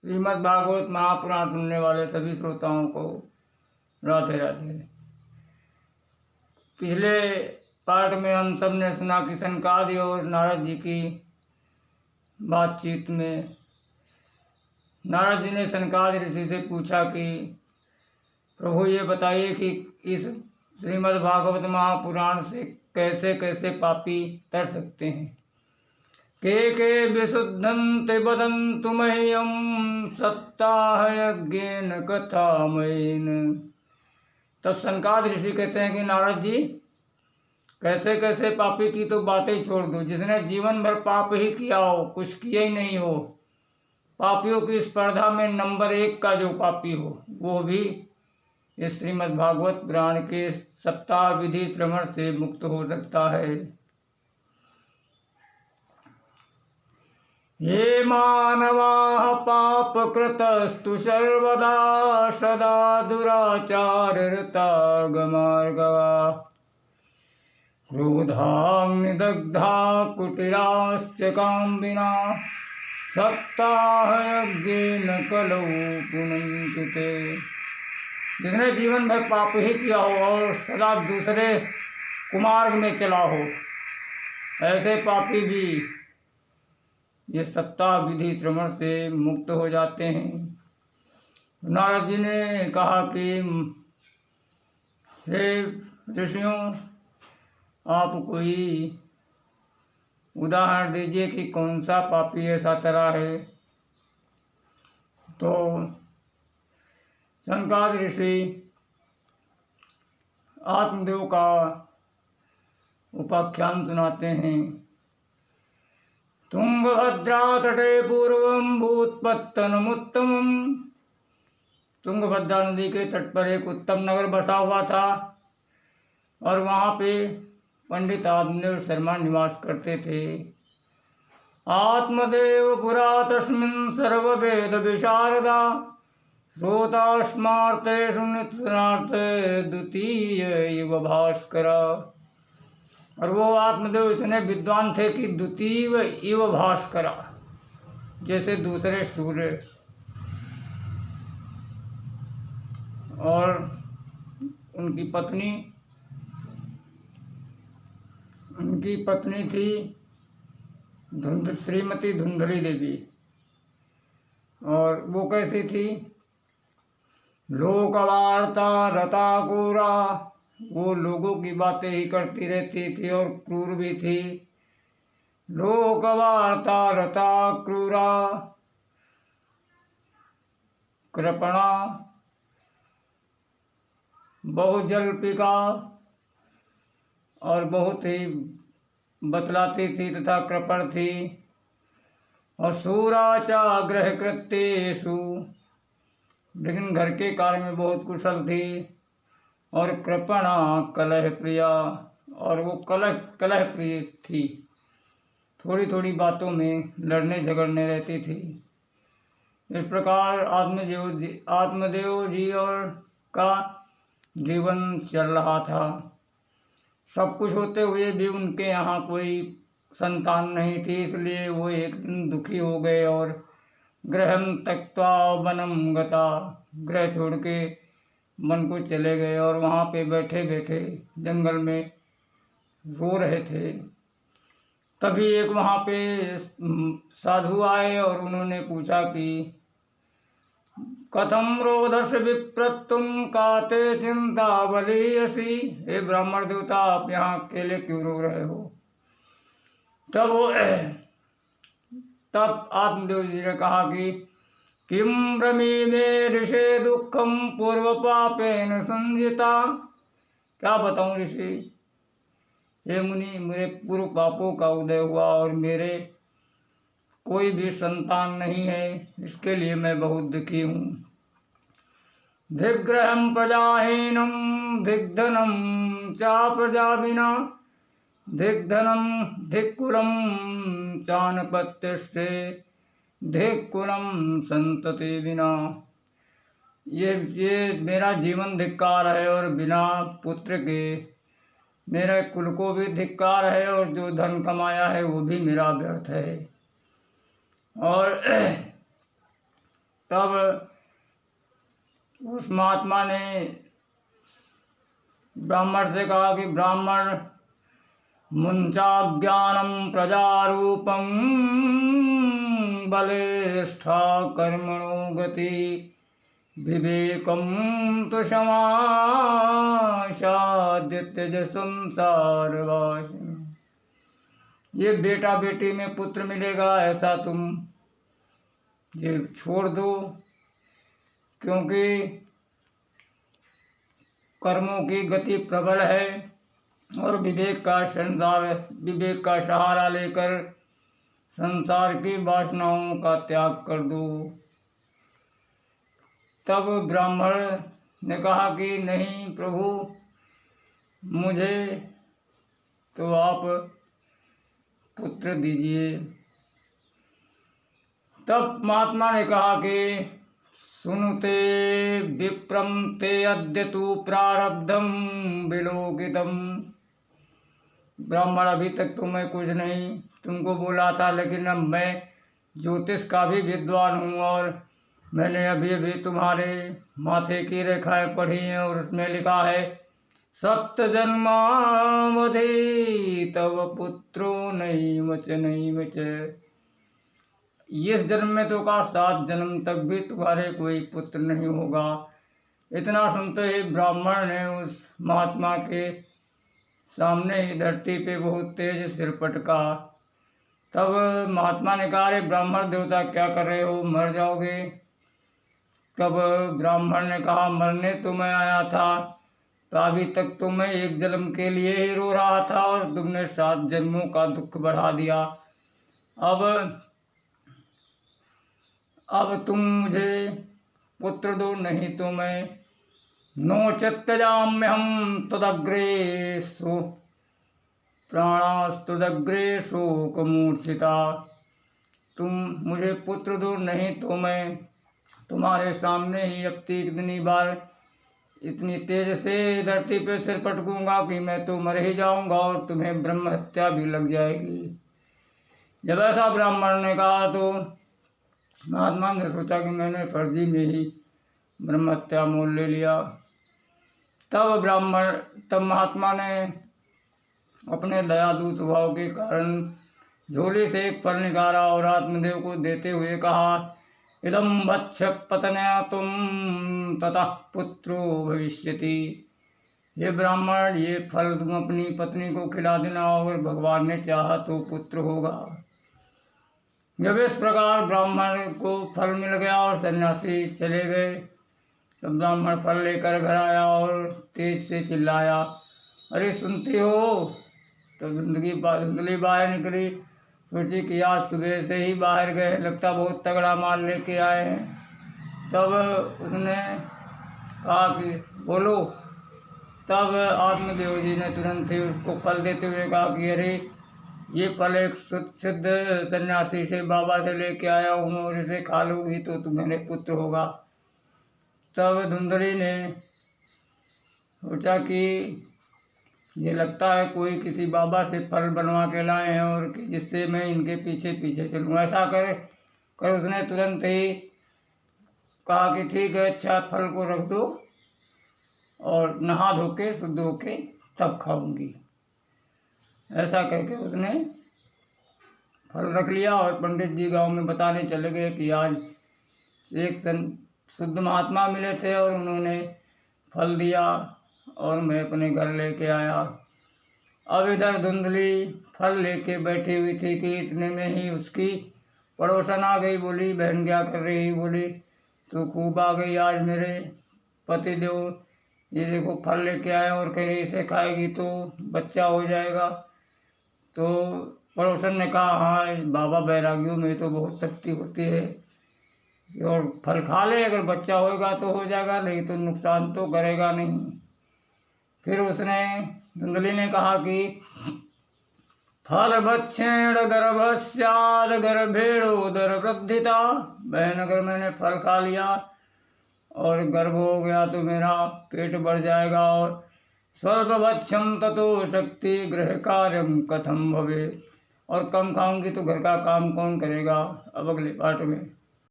श्रीमद् भागवत महापुराण सुनने वाले सभी श्रोताओं को राधे राधे। पिछले पार्ट में हम सब ने सुना कि सनकादि और नारद जी की बातचीत में नारद जी ने सनकादि ऋषि से पूछा कि प्रभु ये बताइए कि इस श्रीमद् भागवत महापुराण से कैसे कैसे पापी तर सकते हैं। के विशुद्धन्ते वदन्तु मह्यं सप्ताहयज्ञेन कथामयेन। तब सनकादि ऋषि कहते हैं कि नारद जी, कैसे कैसे पापी की तो बातें छोड़ दो। जिसने जीवन भर पाप ही किया हो, कुछ किया ही नहीं हो, पापियों की स्पर्धा में नंबर 1 का जो पापी हो, वो भी इस श्रीमद् भागवत पुराण के सप्ताह विधि श्रवण से मुक्त हो सकता है। ये मानवाः पापकृतस्तु सर्वदा सदा दुराचाररता गमार्गवा क्रोधाग्निदग्धा कुटिलाश्च काम्बिना सप्ताहयज्ञेन कलौ पुनन्ति ते। जिसने जीवन भर पाप ही किया हो और सदा दूसरे कुमार्ग में चला हो, ऐसे पापी भी ये सप्ताह विधि श्रवण से मुक्त हो जाते हैं। नारद जी ने कहा कि हे ऋषियों, आप कोई उदाहरण दीजिए कि कौन सा पापी ऐसा तरा है। तो सनकादि ऋषि आत्मदेव का उपाख्यान सुनाते हैं। तुंगभद्रा तटे पूर्वं भूतपत्तनमुत्तमम्। तुंगभद्रा नदी के तट पर एक उत्तम नगर बसा हुआ था और वहाँ पे पंडित आत्मदेव शर्मा निवास करते थे। आत्मदेव पुरा तस्मिन् सर्ववेद विशारदा श्रोता स्मार्तेषु नित्यनार्थे द्वितीय इव भास्करा। और वो आत्मदेव इतने विद्वान थे कि द्वितीय इव भास्करा, जैसे दूसरे सूर्य। और उनकी पत्नी थी श्रीमती धुंधली देवी। और वो कैसी थी? लोकवार्ता रता गोरा, वो लोगों की बातें ही करती रहती थी और क्रूर भी थी। लोकवार्ता रता क्रूरा कृपणा बहुजल्पिका, और बहुत ही बतलाती थी तथा कृपण थी। और सूराचा गृह कृत्येषु, लेकिन घर के कार्य में बहुत कुशल थी। और कृपणा कलह प्रिया, और वो कलह प्रिय थी, थोड़ी थोड़ी बातों में लड़ने झगड़ने रहती थी। इस प्रकार आत्मदेव जी और का जीवन चल रहा था। सब कुछ होते हुए भी उनके यहाँ कोई संतान नहीं थी, इसलिए वो एक दिन दुखी हो गए और गृहं त्यक्त्वा वनं गता, गृह छोड़ के वन को चले गए और वहाँ पे बैठे बैठे जंगल में रो रहे थे। तभी एक वहाँ पे साधु आए और उन्होंने पूछा कि कथम रोधस विप्रतुम काते चिंता बलियसी। हे ब्राह्मण देवता, आप यहाँ अकेले क्यों रो रहे हो? तब आत्मदेव जी ने कहा कि किम रमी में ऋषे दुखम पूर्व पापेन संजिता। क्या बताऊं ऋषि, हे मुनि, मेरे पूर्व पापों का उदय हुआ और मेरे कोई भी संतान नहीं है, इसके लिए मैं बहुत दुखी हूँ। धिग्रहम प्रजाहीनम धिग्धनम चा प्रजा बिना धिग्धनम धिक्कुलम चानपत्यस्ते धिक्कुलम संतति बिना। ये मेरा जीवन धिक्कार है और बिना पुत्र के मेरे कुल को भी धिक्कार है, और जो धन कमाया है वो भी मेरा व्यर्थ है। और तब उस महात्मा ने ब्राह्मण से कहा कि ब्राह्मण, मुंचाज्ञानम प्रजारूपम बलिष्ठा कर्मणो गति विवेकम तो समासाद्य त्यज संसार वासिन। ये बेटा बेटी में पुत्र मिलेगा ऐसा तुम ये छोड़ दो, क्योंकि कर्मों की गति प्रबल है और विवेक का सहारा लेकर संसार की वासनाओं का त्याग कर दो। तब ब्राह्मण ने कहा कि नहीं प्रभु, मुझे तो आप पुत्र दीजिए। तब महात्मा ने कहा कि सुनुते विप्रम ते अद्य तु प्रारब्धम विलोकितम। ब्राह्मण, अभी तक तो मैं कुछ नहीं तुमको बोला था, लेकिन अब मैं ज्योतिष का भी विद्वान हूँ और मैंने अभी अभी तुम्हारे माथे की रेखाएं पढ़ी हैं और उसमें लिखा है सप्त जन्मावधि तव पुत्रो नहीं वच। इस जन्म में तो का 7 जन्म तक भी तुम्हारे कोई पुत्र नहीं होगा। इतना सुनते ही ब्राह्मण ने उस महात्मा के सामने ही धरती पे बहुत तेज सिर पटका। तब महात्मा ने कहा, अरे ब्राह्मण देवता क्या कर रहे हो, मर जाओगे। तब ब्राह्मण ने कहा, मरने तो मैं आया था, तो अभी तक तो मैं 1 जन्म के लिए ही रो रहा था और तुमने 7 जन्मों का दुख बढ़ा दिया। अब तुम मुझे पुत्र दो, नहीं तो मैं नोचत्यजाम्यहं त्वदग्रेषु प्राणास्तुदग्रे शोकमूर्छिता। तुम मुझे पुत्र दो, नहीं तो मैं तुम्हारे सामने ही अब इतनी बार इतनी तेज से धरती पे सिर पटकूंगा कि मैं तो मर ही जाऊंगा और तुम्हें ब्रह्म हत्या भी लग जाएगी। जब ऐसा ब्राह्मण ने कहा तो महात्मा ने सोचा कि मैंने फर्जी में ही ब्रह्म हत्या मोल ले लिया। तब महात्मा ने अपने दयालु स्वभाव के कारण झोले से एक फल निकाला और आत्मदेव को देते हुए कहा, इदं वत्स पतनयातुम ततः पुत्रो भविष्यति। ये ब्राह्मण, ये फल तुम अपनी पत्नी को खिला देना और भगवान ने चाहा तो पुत्र होगा। जब इस प्रकार ब्राह्मण को फल मिल गया और सन्यासी चले गए, तब ब्राह्मण फल लेकर घर आया और तेज से चिल्लाया, अरे सुनती हो। तो धुंधली बाहर निकली, सोची कि आज सुबह से ही बाहर गए, लगता बहुत तगड़ा माल लेके आए हैं। तब उसने कहा कि बोलो। तब आत्मदेव जी ने तुरंत ही उसको फल देते हुए कहा कि अरे ये फल एक सिद्ध सन्यासी से बाबा से लेके आया हूँ और इसे खा लोगी तो तुम्हारे पुत्र होगा। तब धुंधली ने सोचा कि ये लगता है कोई किसी बाबा से फल बनवा के लाए हैं और जिससे मैं इनके पीछे पीछे चलूँ। ऐसा कर उसने तुरंत ही कहा कि ठीक है, अच्छा फल को रख दो और नहा धो के शुद्ध होके तब खाऊंगी। ऐसा कहके उसने फल रख लिया और पंडित जी गांव में बताने चले गए कि आज एक शुद्ध महात्मा मिले थे और उन्होंने फल दिया और मैं अपने घर लेके आया। अब इधर धुंधली फल लेके बैठी हुई थी कि इतने में ही उसकी पड़ोसन आ गई। बोली, बहन क्या कर रही। बोली, तो खूब आ गई, आज मेरे पति देव ये देखो फल लेके आए और कह रही इसे खाएगी तो बच्चा हो जाएगा। तो पड़ोसन ने कहा, हाँ बाबा बैरागियों में तो बहुत शक्ति होती है और फल खा ले, अगर बच्चा होएगा तो हो जाएगा, नहीं तो नुकसान तो करेगा नहीं। फिर उसने धुंधली ने कहा कि फल भक्षेण गर्भस्याद गर्भेणोदर वृद्धिता। बहन, अगर मैंने फल खा लिया और गर्भ हो गया तो मेरा पेट बढ़ जाएगा और स्वल्प भक्षम ततो शक्ति गृह कार्यम कथम भवे। और कम खाऊंगी तो घर का काम कौन करेगा। अब अगले पाठ में